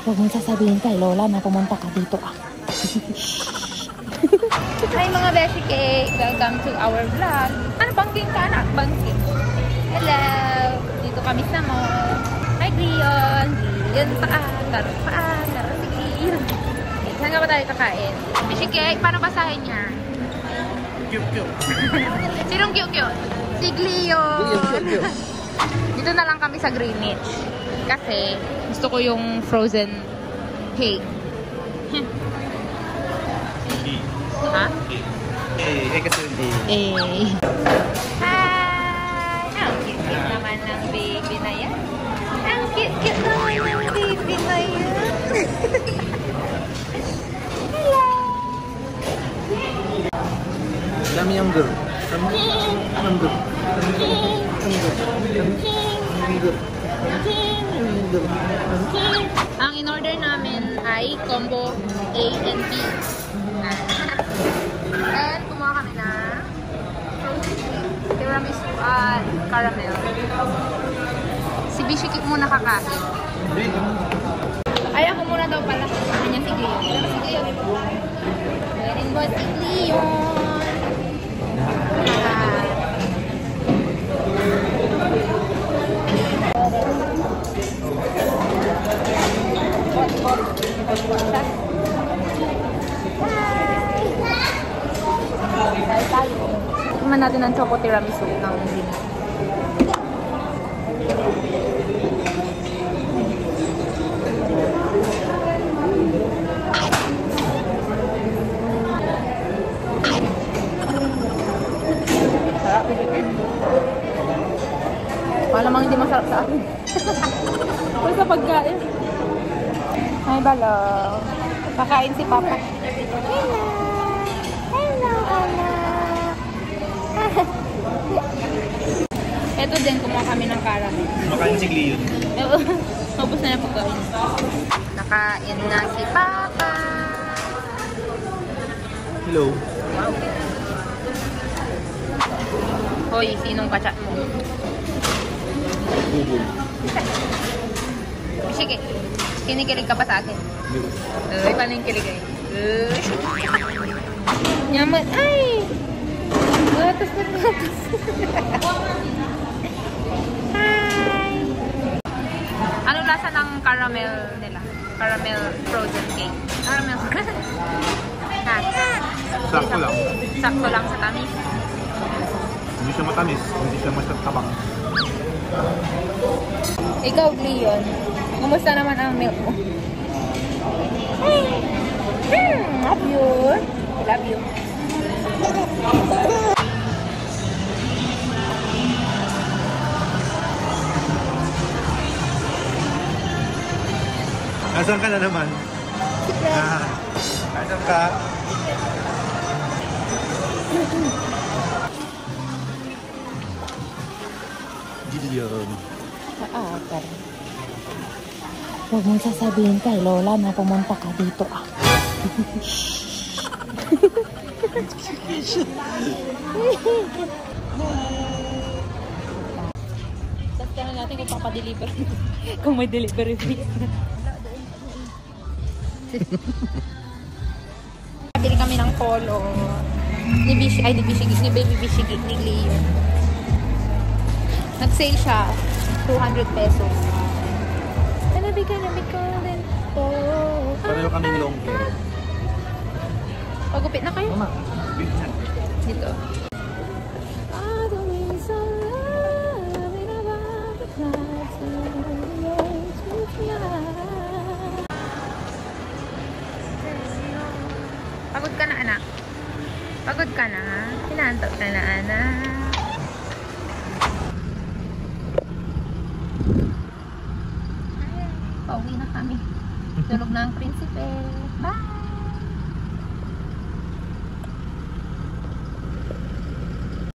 Huwag mong sasabihin kay Lola na pumunta ka dito ah. Hi mga Beshi Cake! Welcome to our vlog. Ano bangking ka anak? Bangking. Hello! Dito kami sa mall. Hi Leon! Leon paa! Taro paa! Taro si Leon! Saan nga ba tayo kakain? Beshi Cake, paano basahin niya? Cute. Sinong cute? Si Leon! Dito na lang kami sa Greenwich. Kasi gusto ko yung frozen cake. Ha? Kasi hindi. Hi! Ang cute naman ng baby na yan. Ang cute naman ng baby na yan. Hello! Dami yung girl. Ang in-order namin ay combo A and B. And kumuha kami na tiramisu at caramel. Si Bishikik muna kakain. Ay, ako muna daw pala. Kanya si Leon. Si Leon. Galing ba si Leon? Tingnan natin ang choco tiramisu ng Green. Sarap. Malamang hindi masarap sa akin. Pero sa pagkain. Ay, balo. Kakain si Papa. Hello! Hello, anak! Ito din, kumuha kami ng caramel. Makain si Leon. Oo. Mabos na pagkain. Nakain na si Papa. Hello. Wow. Hoy, sinong kachat mo? Google. Sige. Kinikilig ka pa sa akin? Uy, paano yung kilig ay? Nyaman. Ay! Gatas na gatas. Hi! Ano lasa ng caramel nila? Caramel frozen cake. Caramel. Ha? Sakto lang. Sakto lang sa tamis. Hindi siya matamis. Hindi siya matabang. Ikaw, Leon. Kumusta naman ang milk mo? Love you. Love you. Asan ka na naman? Asan ka? Gideon. Aakar. Huwag mong sasabihin kay Lola na pumunta ka dito ah. Test natin kung papadeliver. Kung may delivery fee. Bili kami ng polo. Ni Baby Bishigik ni Leon. Nag-sale siya. 200 pesos. Pareho kaming long hair. Pagupit na kayo? Mama, big hand. Dito. Pagod ka na, anak. Pagod ka na. Hinantok ka na, anak. Pauwi na kami. Tulog na ang prinsipe. Bye!